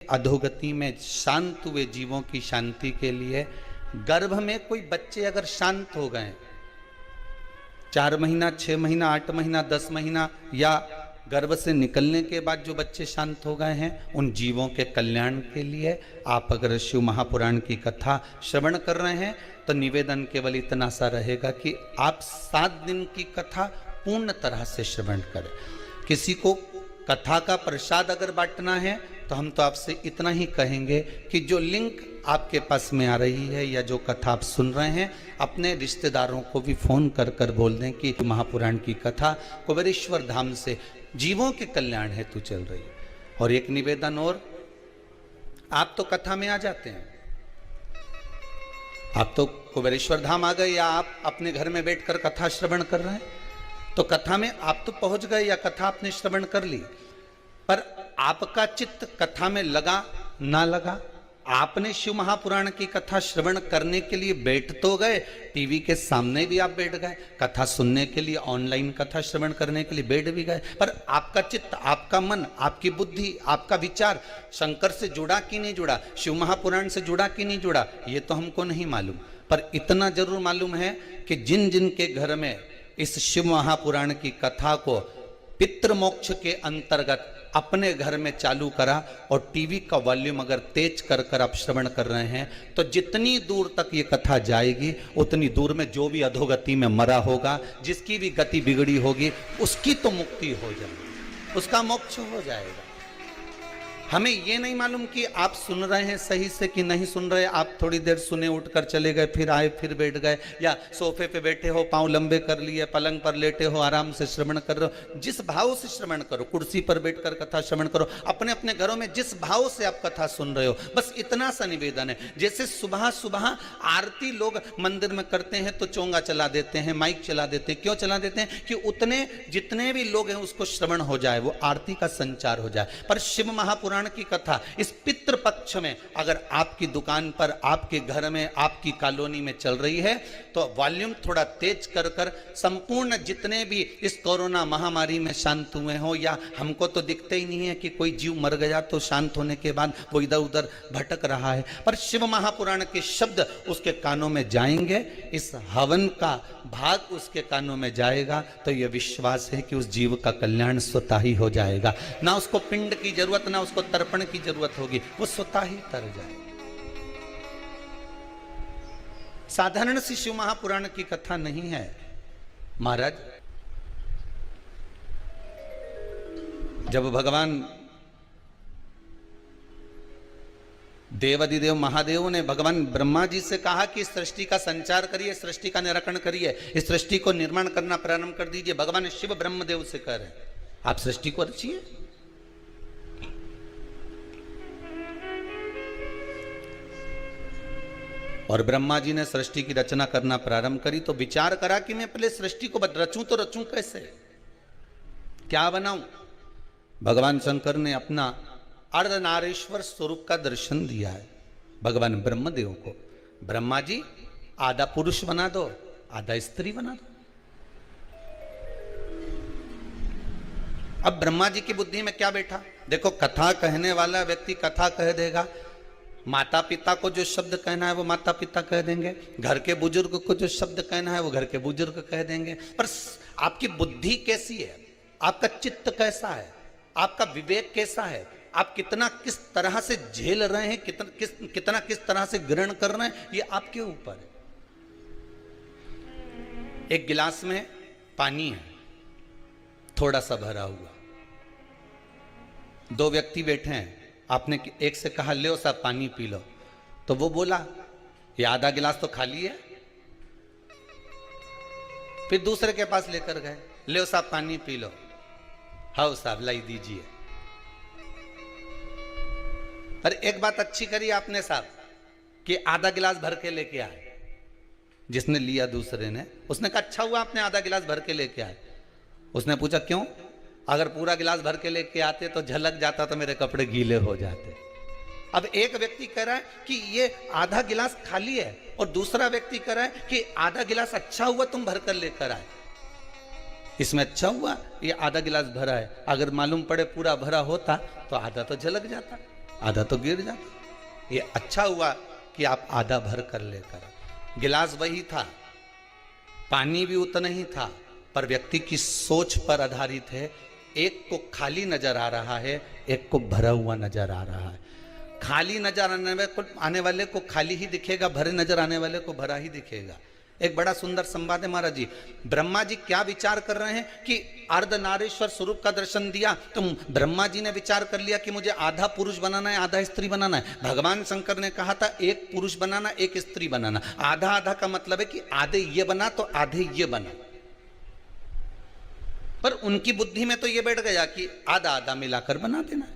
अधोगति में शांत हुए जीवों की शांति के लिए गर्भ में कोई बच्चे अगर शांत हो गए, 4 महीना, 6 महीना, 8 महीना, 10 महीना या गर्भ से निकलने के बाद जो बच्चे शांत हो गए हैं, उन जीवों के कल्याण के लिए आप अगर शिव महापुराण की कथा श्रवण कर रहे हैं तो निवेदन केवल इतना सा रहेगा कि आप 7 दिन की कथा पूर्ण तरह से श्रवण करें। किसी को कथा का प्रसाद अगर बांटना है तो हम तो आपसे इतना ही कहेंगे कि जो लिंक आपके पास में आ रही है या जो कथा आप सुन रहे हैं, अपने रिश्तेदारों को भी फोन कर कर बोल दें कि महापुराण की कथा कुबेरेश्वर धाम से जीवों के कल्याण हेतु चल रही है। और एक निवेदन और, आप तो कथा में आ जाते हैं, आप तो कुबेरेश्वर धाम आ गए या आप अपने घर में बैठकर कथा श्रवण कर रहे हैं, तो कथा में आप तो पहुंच गए या कथा आपने श्रवण कर ली, पर आपका चित्त कथा में लगा ना लगा। आपने शिव महापुराण की कथा श्रवण करने के लिए बैठ तो गए, टीवी के सामने भी आप बैठ गए, कथा सुनने के लिए ऑनलाइन कथा श्रवण करने के लिए बैठ भी गए, पर आपका चित्त, आपका मन, आपकी बुद्धि, आपका विचार शंकर से जुड़ा कि नहीं जुड़ा, शिव महापुराण से जुड़ा कि नहीं जुड़ा, ये तो हमको नहीं मालूम। पर इतना जरूर मालूम है कि जिन जिन के घर में इस शिव महापुराण की कथा को पितृमोक्ष के अंतर्गत अपने घर में चालू करा और टीवी का वॉल्यूम अगर तेज कर कर आप श्रवण कर रहे हैं, तो जितनी दूर तक ये कथा जाएगी उतनी दूर में जो भी अधोगति में मरा होगा, जिसकी भी गति बिगड़ी होगी, उसकी तो मुक्ति हो जाएगी, उसका मोक्ष हो जाएगा। हमें ये नहीं मालूम कि आप सुन रहे हैं सही से कि नहीं सुन रहे। आप थोड़ी देर सुने, उठकर चले गए, फिर आए, फिर बैठ गए, या सोफे पे बैठे हो, पांव लंबे कर लिए, पलंग पर लेटे हो, आराम से श्रवण कर रहे हो, जिस भाव से श्रवण करो, कुर्सी पर बैठकर कथा श्रवण करो, अपने अपने घरों में जिस भाव से आप कथा सुन रहे हो, बस इतना सा निवेदन है। जैसे सुबह सुबह आरती लोग मंदिर में करते हैं तो चोंगा चला देते हैं, माइक चला देते हैं, क्यों चला देते हैं? कि उतने जितने भी लोग हैं उसको श्रवण हो जाए, वो आरती का संचार हो जाए। पर शिव महापुराण की कथा इस पितृ पक्ष में अगर आपकी दुकान पर, आपके घर में, आपकी कॉलोनी में चल रही है, तो वॉल्यूम थोड़ा तेज कर कर संपूर्ण जितने भी इस कोरोना महामारी में शांत हुए हो, या हमको तो दिखते ही नहीं है कि कोई जीव मर गया तो शांत होने के बाद वो इधर उधर भटक रहा है, पर शिव महापुराण के शब्द उसके कानों में जाएंगे, इस हवन का भाग उसके कानों में जाएगा, तो यह विश्वास है कि उस जीव का कल्याण स्वतः ही हो जाएगा। ना उसको पिंड की जरूरत, ना उसको तर्पण की जरूरत होगी, वो स्वतः ही तर जाएगा। साधारण सी शिव महापुराण की कथा नहीं है महाराज। जब भगवान देवादिदेव महादेव ने भगवान ब्रह्मा जी से कहा कि सृष्टि का संचार करिए, सृष्टि का निराकरण करिए, इस सृष्टि को निर्माण करना प्रारंभ कर दीजिए, भगवान शिव ब्रह्मदेव से कह रहे हैं आप सृष्टि को रचिए। और ब्रह्मा जी ने सृष्टि की रचना करना प्रारंभ करी, तो विचार करा कि मैं पहले सृष्टि को रचूं तो रचूं कैसे, क्या बनाऊं। भगवान शंकर ने अपना अर्धनारीश्वर स्वरूप का दर्शन दिया है भगवान ब्रह्मदेव को। ब्रह्मा जी आधा पुरुष बना दो, आधा स्त्री बना दो। अब ब्रह्मा जी की बुद्धि में क्या बैठा? देखो, कथा कहने वाला व्यक्ति कथा कह देगा, माता पिता को जो शब्द कहना है वो माता पिता कह देंगे, घर के बुजुर्ग को जो शब्द कहना है वो घर के बुजुर्ग कह देंगे। पर आपकी बुद्धि कैसी है, आपका चित्त कैसा है, आपका विवेक कैसा है, आप कितना किस तरह से झेल रहे हैं, कितना किस तरह से ग्रहण कर रहे हैं, ये आपके ऊपर है। एक गिलास में पानी है, थोड़ा सा भरा हुआ, 2 व्यक्ति बैठे हैं, आपने एक से कहा ले साहब पानी पी लो, तो वो बोला ये आधा गिलास तो खाली है। फिर दूसरे के पास लेकर गए, ले साहब पानी पी लो, हाँ साहब लाई दीजिए। अरे एक बात अच्छी करी आपने साहब कि आधा गिलास भर के लेके आए। जिसने लिया दूसरे ने, उसने कहा अच्छा हुआ आपने आधा गिलास भर के लेके आए। उसने पूछा क्यों? अगर पूरा गिलास भर के लेके आते तो झलक जाता तो मेरे कपड़े गीले हो जाते। अब एक व्यक्ति कह रहा है कि ये आधा गिलास खाली है, और दूसरा व्यक्ति कह रहा है कि आधा गिलास अच्छा हुआ तुम भर कर लेकर आए। इसमें अच्छा हुआ ये आधा गिलास भरा है, अगर मालूम पड़े पूरा भरा होता तो आधा तो झलक जाता। आधा तो गिर जाता। ये अच्छा हुआ कि आप आधा भर कर लेकर, गिलास वही था, पानी भी उतना ही था, पर व्यक्ति की सोच पर आधारित है। एक को खाली नजर आ रहा है, एक को भरा हुआ नजर आ रहा है। खाली नजर आने वाले को खाली ही दिखेगा, भरे नजर आने वाले को भरा ही दिखेगा। एक बड़ा सुंदर संवाद है महाराज जी। ब्रह्मा जी क्या विचार कर रहे हैं कि अर्धनारीश्वर स्वरूप का दर्शन दिया, तो ब्रह्मा जी ने विचार कर लिया कि मुझे आधा पुरुष बनाना है, आधा स्त्री बनाना है। भगवान शंकर ने कहा था एक पुरुष बनाना, एक स्त्री बनाना। आधा आधा का मतलब है कि आधे ये बना तो आधे ये बना। पर उनकी बुद्धि में तो ये बैठ गया कि आधा आधा मिलाकर बना देना।